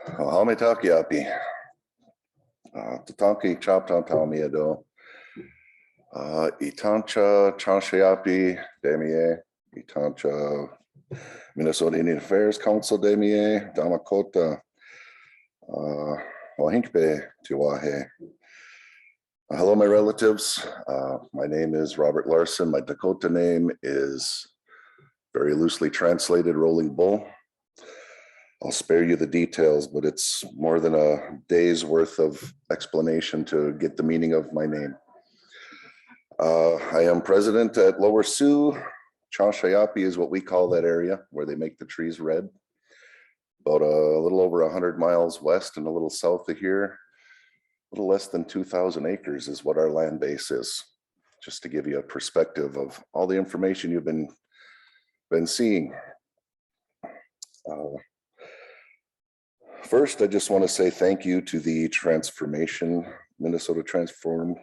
Hame Takiapi. Tatanki Chaptan Miedo. Itancha Chanshayapi Demie. Itancha Minnesota Indian Affairs Council Demie. Damakota. Wahinkpe Tiwahe. Hello, my relatives. My name is Robert Larson. My Dakota name is very loosely translated Rolling Bull. I'll spare you the details, but it's more than a day's worth of explanation to get the meaning of my name. I am president at Lower Sioux. Chanshayapi is what we call that area where they make the trees red. About a little over 100 miles west and a little south of here. A little less than 2,000 acres is what our land base is. Just to give you a perspective of all the information you've been seeing. First, I just want to say thank you to the Transformation, Minnesota Transform,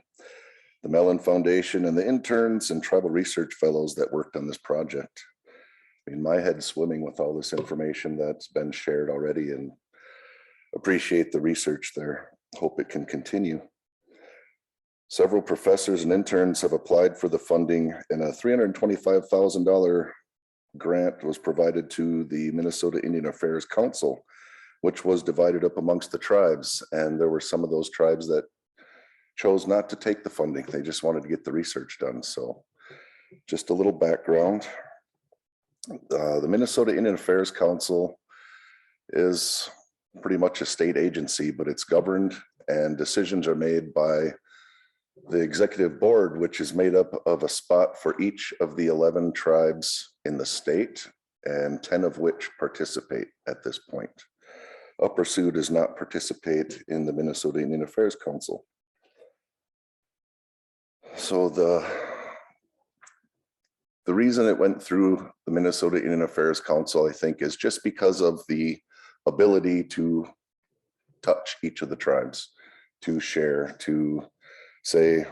the Mellon Foundation, and the interns and tribal research fellows that worked on this project. I mean, my head's swimming with all this information that's been shared already, and appreciate the research there. Hope it can continue. Several professors and interns have applied for the funding, and a $325,000 grant was provided to the Minnesota Indian Affairs Council, which was divided up amongst the tribes. And there were some of those tribes that chose not to take the funding. They just wanted to get the research done. So just a little background. The Minnesota Indian Affairs Council is pretty much a state agency, but it's governed and decisions are made by the executive board, which is made up of a spot for each of the 11 tribes in the state, and 10 of which participate at this point. Upper Sioux does not participate in the Minnesota Indian Affairs Council. So the reason it went through the Minnesota Indian Affairs Council, I think, is just because of the ability to touch each of the tribes, to share, to say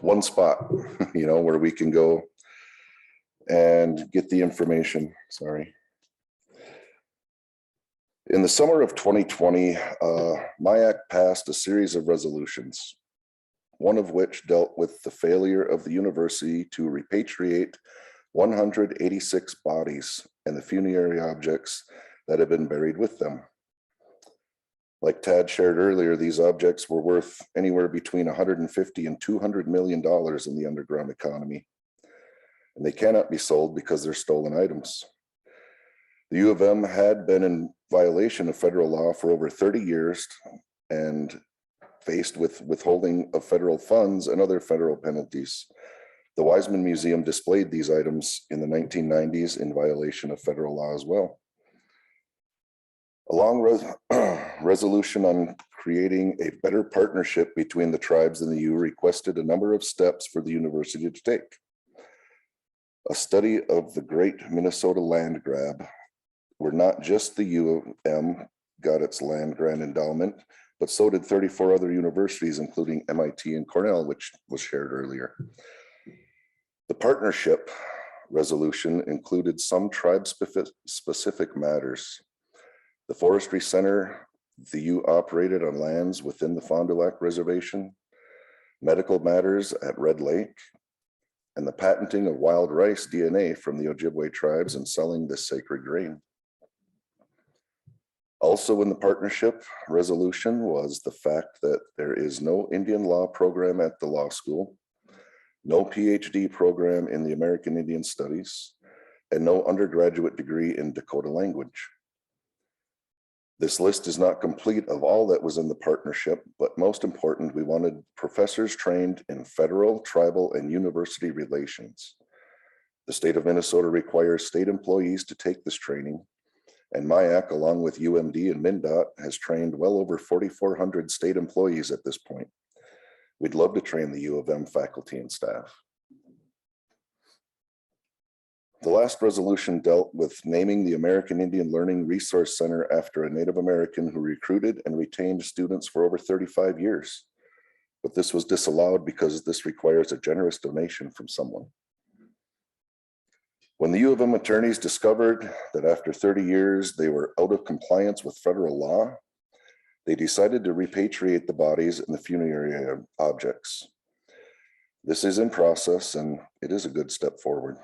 one spot, you know, where we can go and get the information. Sorry. In the summer of 2020, MIAC passed a series of resolutions, one of which dealt with the failure of the university to repatriate 186 bodies and the funerary objects that have been buried with them. Like Tad shared earlier, these objects were worth anywhere between $150 and $200 million in the underground economy, and they cannot be sold because they're stolen items. The U of M had been in violation of federal law for over 30 years and faced with withholding of federal funds and other federal penalties. The Wiseman Museum displayed these items in the 1990s in violation of federal law as well. A long resolution on creating a better partnership between the tribes and the U requested a number of steps for the university to take. A study of the great Minnesota land grab, where not just the U of M got its land grant endowment, but so did 34 other universities, including MIT and Cornell, which was shared earlier. The partnership resolution included some tribe-specific matters. The Forestry Center, the U operated on lands within the Fond du Lac Reservation, medical matters at Red Lake, and the patenting of wild rice DNA from the Ojibwe tribes and selling this sacred grain. Also in the partnership resolution was the fact that there is no Indian law program at the law school, no PhD program in the American Indian Studies, and no undergraduate degree in Dakota language. This list is not complete of all that was in the partnership, but most important, we wanted professors trained in federal, tribal, and university relations. The state of Minnesota requires state employees to take this training, and MIAC, along with UMD and MnDOT, has trained well over 4,400 state employees at this point. We'd love to train the U of M faculty and staff. The last resolution dealt with naming the American Indian Learning Resource Center after a Native American who recruited and retained students for over 35 years. But this was disallowed because this requires a generous donation from someone. When the U of M attorneys discovered that after 30 years they were out of compliance with federal law, they decided to repatriate the bodies and the funerary objects. This is in process, and it is a good step forward.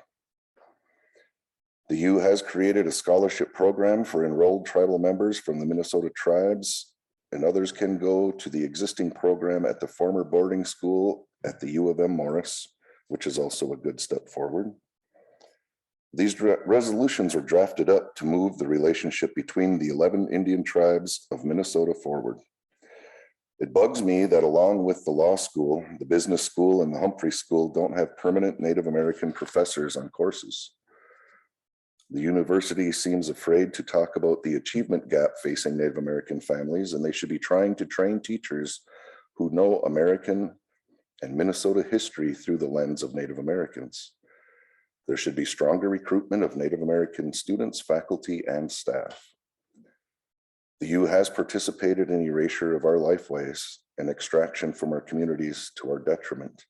The U has created a scholarship program for enrolled tribal members from the Minnesota tribes, and others can go to the existing program at the former boarding school at the U of M Morris, which is also a good step forward. These resolutions are drafted up to move the relationship between the 11 Indian tribes of Minnesota forward. It bugs me that along with the law school, the business school, and the Humphrey School don't have permanent Native American professors on courses. The university seems afraid to talk about the achievement gap facing Native American families, and they should be trying to train teachers who know American and Minnesota history through the lens of Native Americans. There should be stronger recruitment of Native American students, faculty, and staff. The U has participated in erasure of our lifeways and extraction from our communities to our detriment.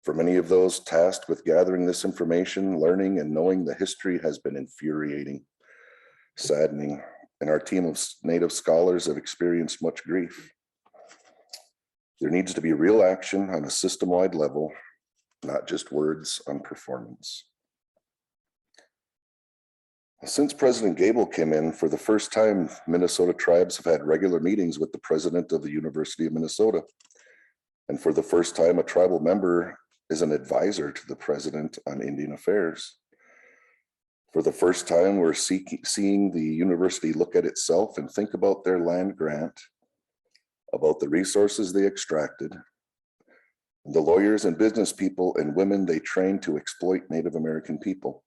For many of those tasked with gathering this information, learning and knowing the history has been infuriating, saddening, and our team of Native scholars have experienced much grief. There needs to be real action on a system-wide level, not just words on performance. Since President Gable came in, for the first time, Minnesota tribes have had regular meetings with the president of the University of Minnesota. And for the first time, a tribal member is an advisor to the president on Indian affairs. For the first time, we're seeing the university look at itself and think about their land grant, about the resources they extracted, the lawyers and business people and women they trained to exploit Native American people.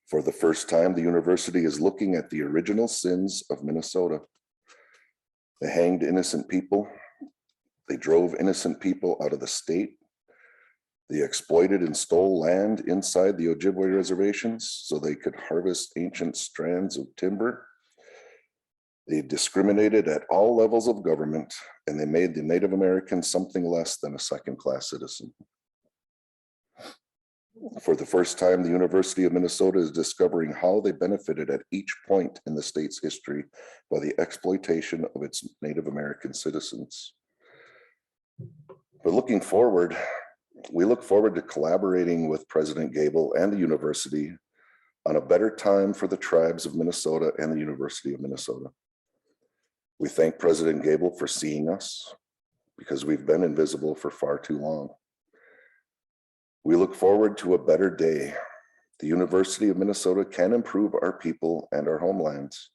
For the first time, the university is looking at the original sins of Minnesota. They hanged innocent people. They drove innocent people out of the state. They exploited and stole land inside the Ojibwe reservations so they could harvest ancient strands of timber. They discriminated at all levels of government, and they made the Native Americans something less than a second-class citizen. For the first time, the University of Minnesota is discovering how they benefited at each point in the state's history by the exploitation of its Native American citizens. But looking forward, we look forward to collaborating with President Gable and the university on a better time for the tribes of Minnesota and the University of Minnesota. We thank President Gable for seeing us because we've been invisible for far too long. We look forward to a better day. The University of Minnesota can improve our people and our homelands.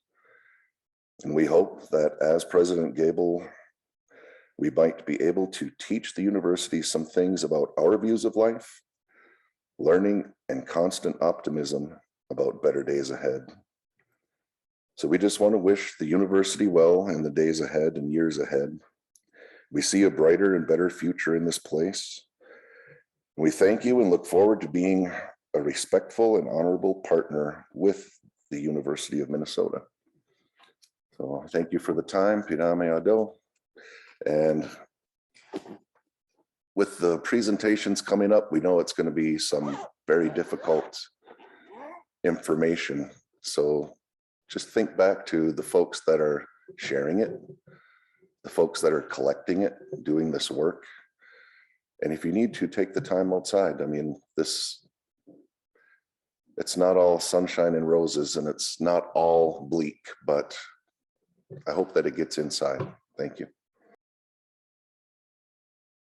And we hope that as President Gable, we might be able to teach the university some things about our views of life, learning, and constant optimism about better days ahead. So we just want to wish the university well in the days ahead and years ahead. We see a brighter and better future in this place. We thank you and look forward to being a respectful and honorable partner with the University of Minnesota. So thank you for the time, Piname Ado. And with the presentations coming up, we know it's going to be some very difficult information. So just think back to the folks that are sharing it, the folks that are collecting it, doing this work. And if you need to, take the time outside. I mean, it's not all sunshine and roses, and it's not all bleak, but I hope that it gets inside. Thank you.